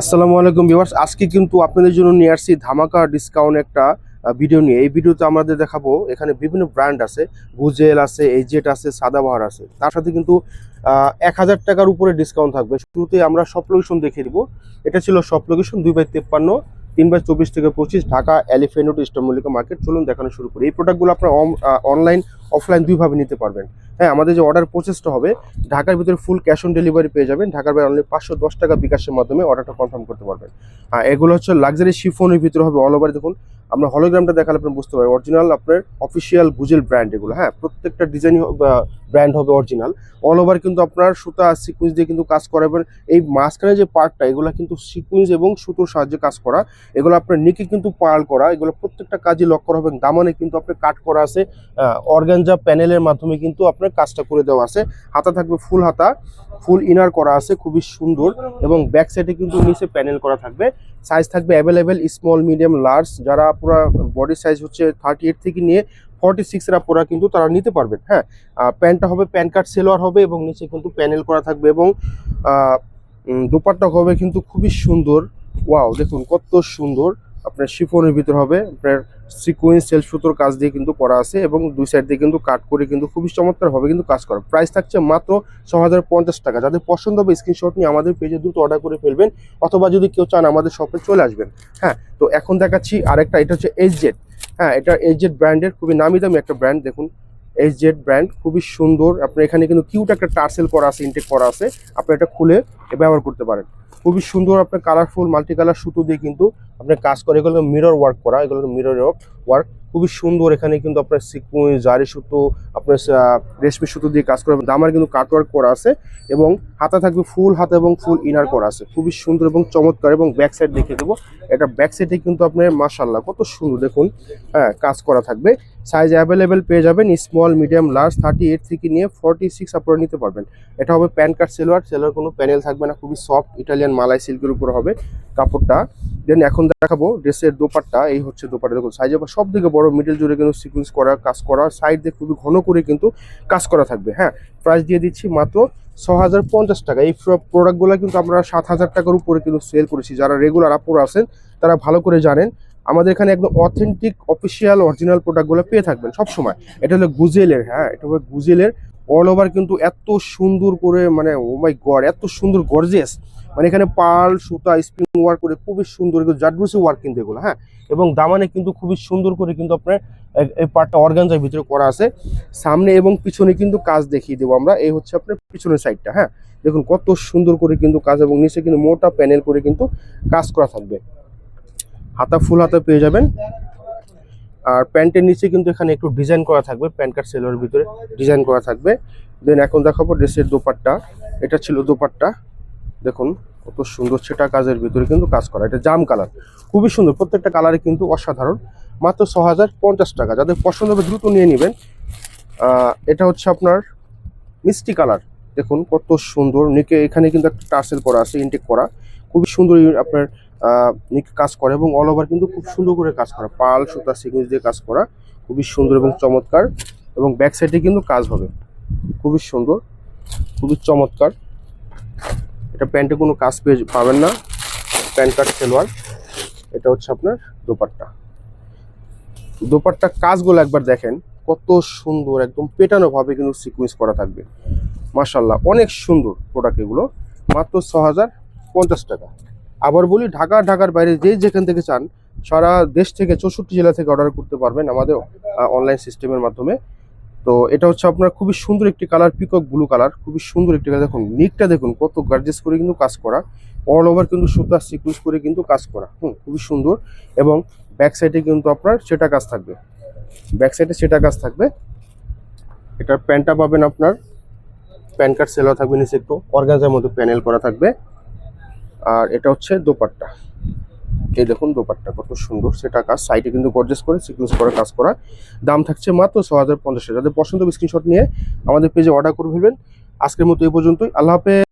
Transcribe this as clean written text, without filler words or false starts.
আসসালামু আলাইকুম ভিউয়ার্স, আজকে কিন্তু আপনাদের জন্য নিয়ে আসছি ধামাকা ডিসকাউন্ট একটা ভিডিও নিয়ে। এই ভিডিওতে আমাদের দেখাবো এখানে বিভিন্ন ব্র্যান্ড আছে, গুজেল আছে, এজেট আছে, সাদাবাহার আছে। তার সাথে কিন্তু 1000 টাকার উপরে ডিসকাউন্ট থাকবে। শুরুতে আমরা সব লোকেশন দেখিয়ে দিব। এটা ছিল সব লোকেশন 2/53, 3/24 থেকে 25, Dhaka elephant road eastern Mallika market. চলুন দেখানো শুরু করি। এই প্রোডাক্টগুলো আপনারা অনলাইন অফলাইন দুইভাবে নিতে পারবেন। হ্যাঁ, আমাদের যে অর্ডার প্রসেসটা হবে, ঢাকার ভিতরে ফুল ক্যাশ অন ডেলিভারি পেয়ে যাবেন। ঢাকার বাইরে অনলি 510 টাকা বিকাশের মাধ্যমে অর্ডারটা কনফার্ম করতে পারবেন। এগুলো হচ্ছে লাক্সারি শিফনের ভিতরে হবে। অল ওভার দেখুন, আমরা হলোগ্রামটা দেখালে আপনি বুঝতে পারবেন অরিজিনাল আপনার অফিসিয়াল গুজেল ব্র্যান্ড এগুলো। হ্যাঁ, প্রত্যেকটা ডিজাইন ব্র্যান্ড হবে অরিজিনাল। অল ওভার কিন্তু আপনার সুতা সিকুয়েন্স দিয়ে কিন্তু কাজ করাবেন। এই মাঝখানে যে পার্টটা, এগুলো কিন্তু সিকুয়েন্স এবং সুতোর সাহায্যে কাজ করা। এগুলো আপনার নিকে কিন্তু পার্ল করা। এগুলো প্রত্যেকটা কাজে লক করা হবে। দামানে কিন্তু আপনার কাট করা আছে, অর্গানজা প্যানেলের মাধ্যমে কিন্তু আপনার কাজটা করে দেওয়া আছে। হাতা থাকবে ফুল হাতা, ফুল ইনার করা আছে, খুবই সুন্দর। এবং ব্যাক সাইডে কিন্তু নিচে প্যানেল করা থাকবে। সাইজ থাকবে অ্যাভেলেবেল, স্মল, মিডিয়াম, লার্জ। যারা পুরো বডি সাইজ হচ্ছে 38 থেকে নিয়ে 46 এর পুরা কিন্তু তারা নিতে পারবেন। হ্যাঁ, প্যান্টটা হবে প্যান কাট সেলোয়ার হবে এবং নিচে কিন্তু প্যানেল করা থাকবে। এবং দোপাট্টা হবে কিন্তু খুবই সুন্দর। ওয়াও, দেখুন কত সুন্দর। আপনার শিফনের ভিতর হবে, আপনার সিকোয়েন্স সেলফ সুতোর কাজ দিয়ে কিন্তু করা আছে এবং দুই সাইড দিয়ে কিন্তু কাট করে কিন্তু খুবই চমৎকার হবে কিন্তু কাজ করা। প্রাইস থাকছে মাত্র 6050 টাকা। যাদের পছন্দ হবে স্ক্রিনশট নিয়ে আমাদের পেজে দ্রুত অর্ডার করে ফেলবেন, অথবা যদি কেউ চান আমাদের শপে চলে আসবেন। হ্যাঁ, তো এখন দেখাচ্ছি আরেকটা, এটা হচ্ছে এজেট। হ্যাঁ, এটা এজেট ব্র্যান্ডের খুবই নামি দামি একটা ব্র্যান্ড। দেখুন এজেট ব্র্যান্ড, খুবই সুন্দর। আপনার এখানে কিন্তু কিউট একটা টার্সেল করা আছে, ইনটেক করা আছে। আপনি এটা খুলে ব্যবহার করতে পারেন। খুবই সুন্দর, আপনার কালারফুল মাল্টি কালার সুতো দিয়ে কিন্তু আপনার কাজ করে। এগুলো মিরর ওয়ার্ক করা, এগুলো মিরর ওয়ার্ক খুবই সুন্দর। এখানে কিন্তু আপনার সিকুয়েন্স, জারি সুতো, আপনার রেশমি সুতো দিয়ে কাজ করে। দামার কিন্তু কাট ওয়ার্ক করা আছে এবং হাতা থাকবে ফুল হাতা এবং ফুল ইনার করা আছে, খুবই সুন্দর এবং চমৎকার। এবং ব্যাক সাইড দেখিয়ে দেবো। এটা ব্যাক সাইডে কিন্তু আপনার মাশাআল্লাহ কত সুন্দর দেখুন। হ্যাঁ, কাজ করা থাকবে। সাইজ অ্যাভেলেবেল পেয়ে যাবেন, স্মল, মিডিয়াম, লার্জ। 38 থেকে নিয়ে 46 আপনারা নিতে পারবেন। এটা হবে প্যান কাট সেলোয়ার কোনো প্যানেল থাকবে না, খুবই সফট ইটালিয়ান মালাই সিল্কের উপর হবে কাপড়টা। দেন এখন দেখাবো ড্রেসের দোপাট্টা। এই হচ্ছে দোপাট্টা, দেখুন সাইজে সব থেকে বড়, মিডল জুড়ে কিন্তু সিকুয়েন্স করা কাজ করা, সাইড দিয়ে খুবই ঘন করে কিন্তু কাজ করা থাকবে। হ্যাঁ, প্রাইস দিয়ে দিচ্ছি মাত্র 6050 টাকা। এই প্রোডাক্টগুলো কিন্তু আমরা 7000 টাকার উপরে কিন্তু সেল করেছি। যারা রেগুলার আপুরা আছেন তারা ভালো করে জানেন আমাদের এখানে একদম অথেন্টিক অফিসিয়াল অরিজিনাল প্রোডাক্টগুলো পেয়ে থাকবেন সব সময়। এটা হলো গুজেলের। হ্যাঁ, এটা হলো গুজেলের। অল ওভার কিন্তু এত সুন্দর করে, মানে ও মাই গড, এত সুন্দর গর্জিয়াস। মানে এখানে পার্ল সুতা স্প্রিং ওয়ার্ক করে খুবই সুন্দর, জাটব্রুসি ওয়ার্ক কিন্তু এগুলো। হ্যাঁ, এবং দামানে কিন্তু খুবই সুন্দর করে কিন্তু আপনার এই পার্টটা অর্গানজার ভিতরে করা আছে। সামনে এবং পিছনে কিন্তু কাজ দেখিয়ে দেবো আমরা। এই হচ্ছে আপনার পিছনের সাইডটা। হ্যাঁ, দেখুন কত সুন্দর করে কিন্তু কাজ, এবং নিচে কিন্তু মোটা প্যানেল করে কিন্তু কাজ করা থাকবে। হাতা ফুল হাতা পেয়ে যাবেন। আর প্যান্টের নিচে কিন্তু এখানে একটু ডিজাইন করা থাকবে, প্যান্ট কাট সেলোয়ারের ভিতরে ডিজাইন করা থাকবে। দেন এখন দেখাবো ড্রেসের দোপাট্টা। এটা ছিল দোপাট্টা, দেখুন কত সুন্দর সেটা কাজের ভিতরে কিন্তু কাজ করা। এটা জাম কালার, খুবই সুন্দর। প্রত্যেকটা কালারে কিন্তু অসাধারণ। মাত্র 6050 টাকা। যাদের পছন্দ হবে দ্রুত নিয়ে নেবেন। এটা হচ্ছে আপনার মিষ্টি কালার, দেখুন কত সুন্দর। নিকে এখানে কিন্তু একটা টার্সেল করা আছে, ইনটেক করা, খুবই সুন্দর। আপনার নিকে কাজ করে এবং অল ওভার কিন্তু খুব সুন্দর করে কাজ করা, পাল সুতা সিকুয়েন্স দিয়ে কাজ করা, খুবই সুন্দর এবং চমৎকার। এবং ব্যাক সাইডে কিন্তু কাজ হবে, খুবই সুন্দর, খুবই চমৎকার। এটা প্যান্টে কোনো কাজ পাবেন না, প্যান্ট কাট সেলোয়ার। এটা হচ্ছে আপনার দোপাট্টা। দোপাট্টার কাজগুলো একবার দেখেন কত সুন্দর, একদম পেটানো ভাবে কিন্তু সিকুয়েন্স করা থাকবে। মাশাআল্লাহ, অনেক সুন্দর প্রোডাক্ট এগুলো। মাত্র 6050 টাকা। আবার বলি, ঢাকার বাইরে যেখান থেকে চান, সারা দেশ থেকে 64 জেলা থেকে অর্ডার করতে পারবেন আমাদের অনলাইন সিস্টেমের মাধ্যমে। তো এটা হচ্ছে আপনার খুবই সুন্দর একটি কালার, পিকক ব্লু কালার, খুবই সুন্দর একটি কালার। দেখুন নিকটা দেখুন কত গার্জিয়াস করে কিন্তু কাজ করা, অল ওভার কিন্তু সুতা সিকুয়েন্স করে কিন্তু কাজ করা। খুবই সুন্দর। এবং ব্যাক সাইডে কিন্তু আপনার সেটা কাজ থাকবে, ব্যাক সাইডে সেটা কাজ থাকবে। এটার প্যান্টটা পাবেন আপনার প্যান কাট সেলোয়ার থাকবে, নিচে একটু অর্গানজার মধ্যে প্যানেল করা থাকবে। আর এটা হচ্ছে দোপাট্টা। এই দেখুন দোপাট্টা কত সুন্দর, সেটা কাজ, সাইডে কিন্তু গর্জিয়াস করে সিকুয়েন্স করে কাজ করা। দাম থাকছে মাত্র 6050 টাকা। যাদের পছন্দ স্ক্রিনশট নিয়ে আমাদের পেজে অর্ডার করে ফেলবেন। আজকের মতো এই পর্যন্তই। আল্লাহ হাফেজ।